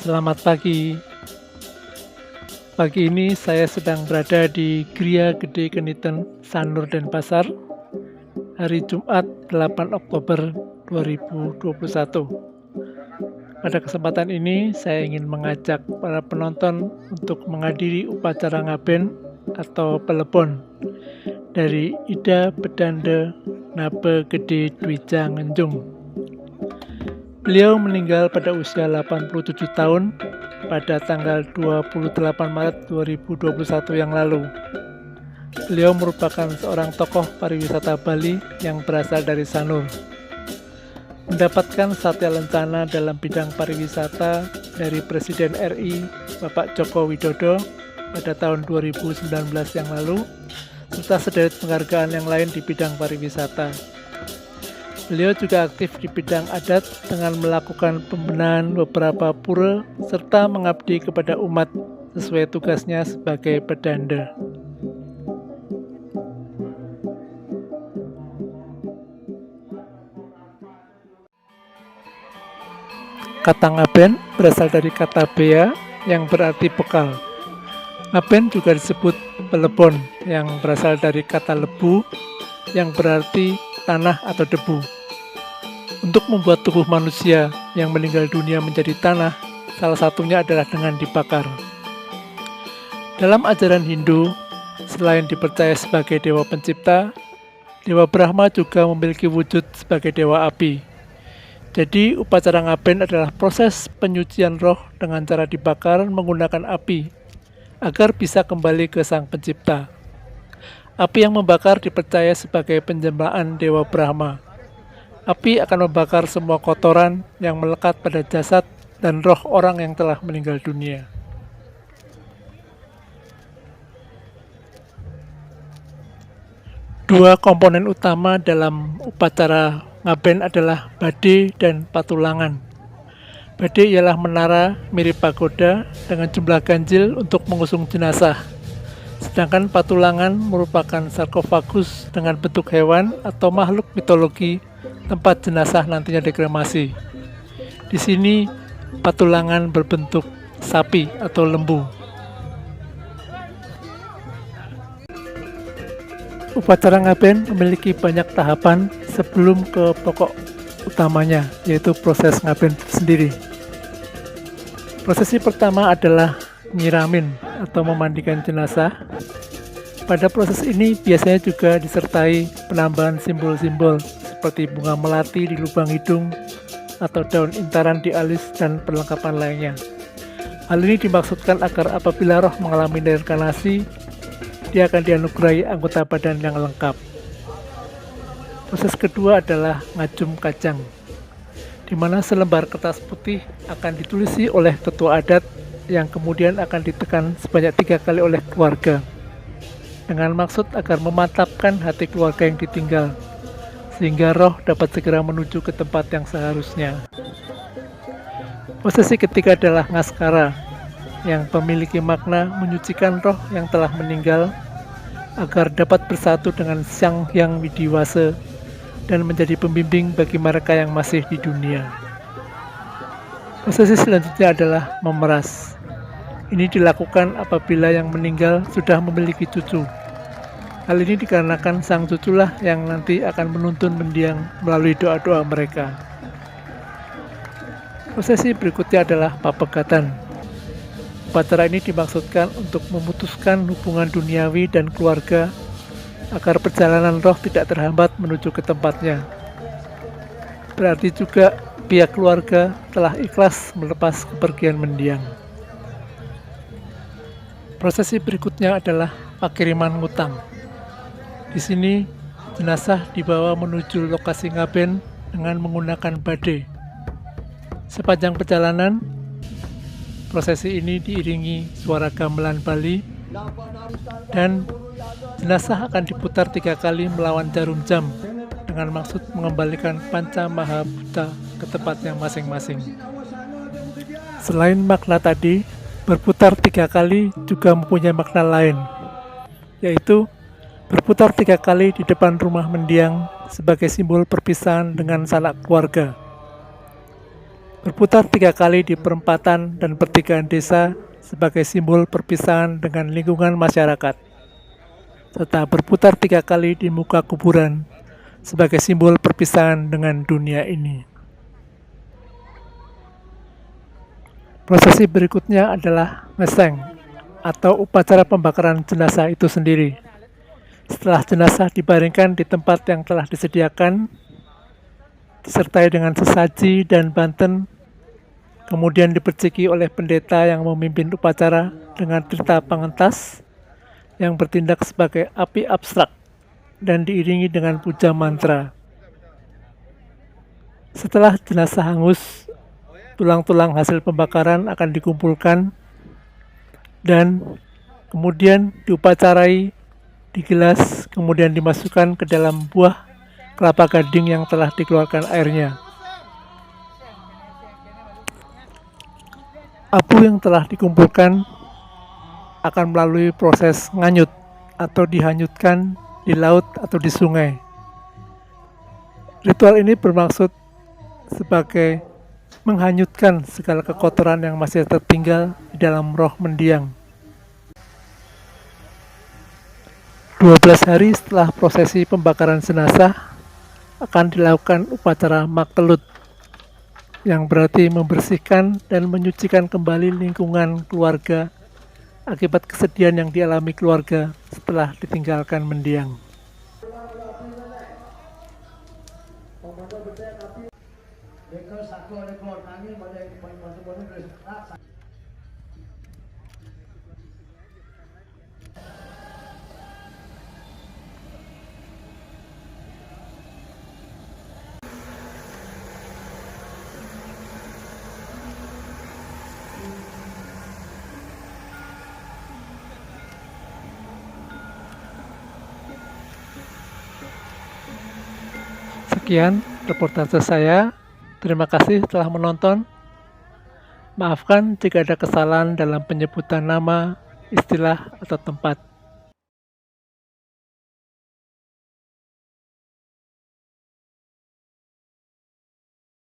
Selamat pagi. Pagi ini saya sedang berada di Gria Gede Keniten, Sanur Denpasar, hari Jumat 8 Oktober 2021. Pada kesempatan ini saya ingin mengajak para penonton untuk menghadiri upacara ngaben atau pelepon dari Ida Bedande Nabe Gede Dwija Ngenjung. Beliau meninggal pada usia 87 tahun pada tanggal 28 Maret 2021 yang lalu. Beliau merupakan seorang tokoh pariwisata Bali yang berasal dari Sanur. Mendapatkan Satya Lencana dalam bidang pariwisata dari Presiden RI Bapak Joko Widodo pada tahun 2019 yang lalu, serta sederet penghargaan yang lain di bidang pariwisata. Beliau juga aktif di bidang adat dengan melakukan pembenahan beberapa pura serta mengabdi kepada umat sesuai tugasnya sebagai pedanda. Kata ngaben berasal dari kata bea yang berarti bekal. Ngaben juga disebut pelepon yang berasal dari kata lebu yang berarti tanah atau debu. Untuk membuat tubuh manusia yang meninggal dunia menjadi tanah, salah satunya adalah dengan dibakar. Dalam ajaran Hindu, selain dipercaya sebagai dewa pencipta, Dewa Brahma juga memiliki wujud sebagai dewa api. Jadi, upacara ngaben adalah proses penyucian roh dengan cara dibakar menggunakan api, agar bisa kembali ke Sang Pencipta. Api yang membakar dipercaya sebagai penyembahan Dewa Brahma. Api akan membakar semua kotoran yang melekat pada jasad dan roh orang yang telah meninggal dunia. Dua komponen utama dalam upacara ngaben adalah bade dan patulangan. Bade ialah menara mirip pagoda dengan jumlah ganjil untuk mengusung jenazah. Sedangkan patulangan merupakan sarkofagus dengan bentuk hewan atau makhluk mitologi tempat jenazah nantinya dikremasi. Di sini patulangan berbentuk sapi atau lembu. Upacara ngaben memiliki banyak tahapan sebelum ke pokok utamanya, yaitu proses ngaben sendiri. Prosesi pertama adalah nyiramin atau memandikan jenazah. Pada proses ini biasanya juga disertai penambahan simbol-simbol seperti bunga melati di lubang hidung atau daun intaran di alis dan perlengkapan lainnya. Hal ini dimaksudkan agar apabila roh mengalami reinkarnasi, dia akan dianugerahi anggota badan yang lengkap. Proses kedua adalah ngajum kajang, di mana selembar kertas putih akan ditulisi oleh tetua adat yang kemudian akan ditekan sebanyak 3 kali oleh keluarga, dengan maksud agar memantapkan hati keluarga yang ditinggal, sehingga roh dapat segera menuju ke tempat yang seharusnya. Prosesi ketiga adalah ngaskara, yang memiliki makna menyucikan roh yang telah meninggal, agar dapat bersatu dengan Sang Hyang Widiwasa dan menjadi pembimbing bagi mereka yang masih di dunia. Prosesi selanjutnya adalah memeras. Ini dilakukan apabila yang meninggal sudah memiliki cucu. Hal ini dikarenakan sang cuculah yang nanti akan menuntun mendiang melalui doa-doa mereka. Prosesi berikutnya adalah papegatan. Upacara ini dimaksudkan untuk memutuskan hubungan duniawi dan keluarga agar perjalanan roh tidak terhambat menuju ke tempatnya. Berarti juga pihak keluarga telah ikhlas melepas kepergian mendiang. Prosesi berikutnya adalah pakiriman ngutang. Di sini, jenazah dibawa menuju lokasi ngaben dengan menggunakan bade. Sepanjang perjalanan, prosesi ini diiringi suara gamelan Bali dan jenazah akan diputar 3 kali melawan jarum jam dengan maksud mengembalikan panca maha buta ke tempatnya masing-masing. Selain makna tadi, berputar 3 kali juga mempunyai makna lain, yaitu berputar 3 kali di depan rumah mendiang sebagai simbol perpisahan dengan sanak keluarga. berputar 3 kali di perempatan dan pertigaan desa sebagai simbol perpisahan dengan lingkungan masyarakat, serta berputar 3 kali di muka kuburan sebagai simbol perpisahan dengan dunia ini. Prosesi berikutnya adalah ngeseng atau upacara pembakaran jenazah itu sendiri. Setelah jenazah dibaringkan di tempat yang telah disediakan, disertai dengan sesaji dan banten, kemudian diperciki oleh pendeta yang memimpin upacara dengan tirta pangentas yang bertindak sebagai api abstrak dan diiringi dengan puja mantra. Setelah jenazah hangus, tulang-tulang hasil pembakaran akan dikumpulkan dan kemudian diupacarai, digilas, kemudian dimasukkan ke dalam buah kelapa gading yang telah dikeluarkan airnya. Abu yang telah dikumpulkan akan melalui proses nganyut atau dihanyutkan di laut atau di sungai. Ritual ini bermaksud sebagai menghanyutkan segala kekotoran yang masih tertinggal di dalam roh mendiang. 12 hari setelah prosesi pembakaran jenazah akan dilakukan upacara maktelut, yang berarti membersihkan dan menyucikan kembali lingkungan keluarga akibat kesedihan yang dialami keluarga setelah ditinggalkan mendiang. Sekian reportase saya. Terima kasih telah menonton. Maafkan jika ada kesalahan dalam penyebutan nama, istilah, atau tempat.